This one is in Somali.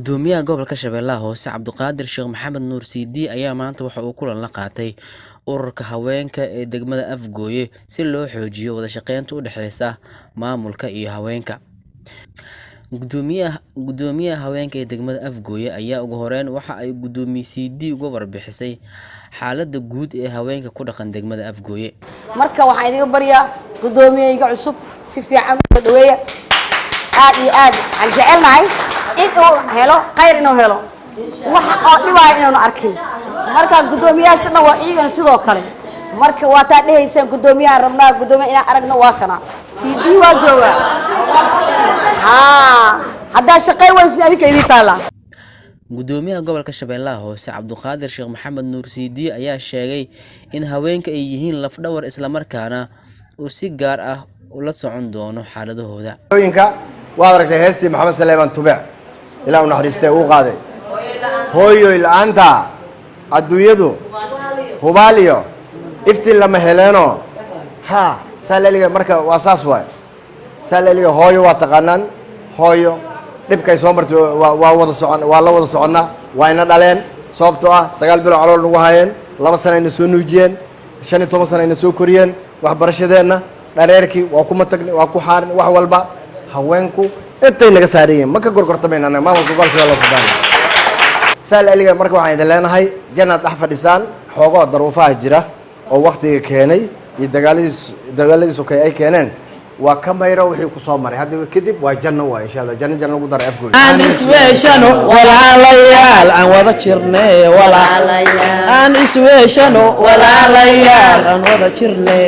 gudoomiyaha gobolka Shabeellaha Hoose Cabduqaadir Sheekh Maxamed Nuur CD ayaa maanta waxa uu kulan la qaatay ururka haweenka ee degmada Afgooye si loo xoojiyo wada shaqeynta u dhaxaysa maamulka iyo haweenka. Gudoomiyaha haweenka ee degmada Afgooye ayaa ugu horeyn waxa ay gudoomiye CD uga warbixisay xaaladda guud ee haweenka ku dhaqan degmada Afgooye. marka waxaan idiga baryaa gudoomiyayga cusub si fiican u dhaweeya aad iyo aad aan jecelnahay in uu helo khayr inuu helo waxa oo dhibay inuu arkin marka gudoomiyaashana waa iyagan sidoo kale marka waa taa dhahaysaan gudoomiyaha rabnaa gudoomiyaha inaan aragno waa kana CD waa jooga hadda shaqay waysin adika idin taala. Gudoomiyaha gobolka Shabeellaha Hoose Cabduqaadir Sheekh Maxamed Nuur CD ayaa sheegay in haweenka ay yihiin laf dhawr isla markaana uu si gaar ah ula socon doono xaaladahooda. hooyinka waa aragtay heestii Maxamed Saleeman Tubec ilaa uu naxariistay uu qaaday hooyo ilaanta adduunyadu hubaaliyo iftiin lama heleeno salaliga marka waa saas waay salaliga hooyo waa taqaanaan hooyo dhibkay soo martay waa wada socon waa la wada soconnaa waa ina dhaleen sababtoo ah 9 bilo calool nagu hayeen 2 sano ayna soo nuujiyeen 15 sano ayna soo koriyeen waxbarashadeenna dhareerkii waa kuma tagnay waa ku xaarin wax walba haweenku intay naga saarayeen ma ka gorgortamayna maamulka gobolka la fadhiyo salaliga marka waxaan idin leenahay jannad dhax fadhisaan xoogoo daruufaha jira oo waqtiga keenay iyo dagaaladiis oo ay keeneen waa kamayro wixii ku soo maray hadda kadib waa janno waa insha Allah janno ugu dar Afgooye aan isweeshano walaalayaal aan wada jirnay walaalayaal aan isweeshano walaalayaal aan wada jirnay.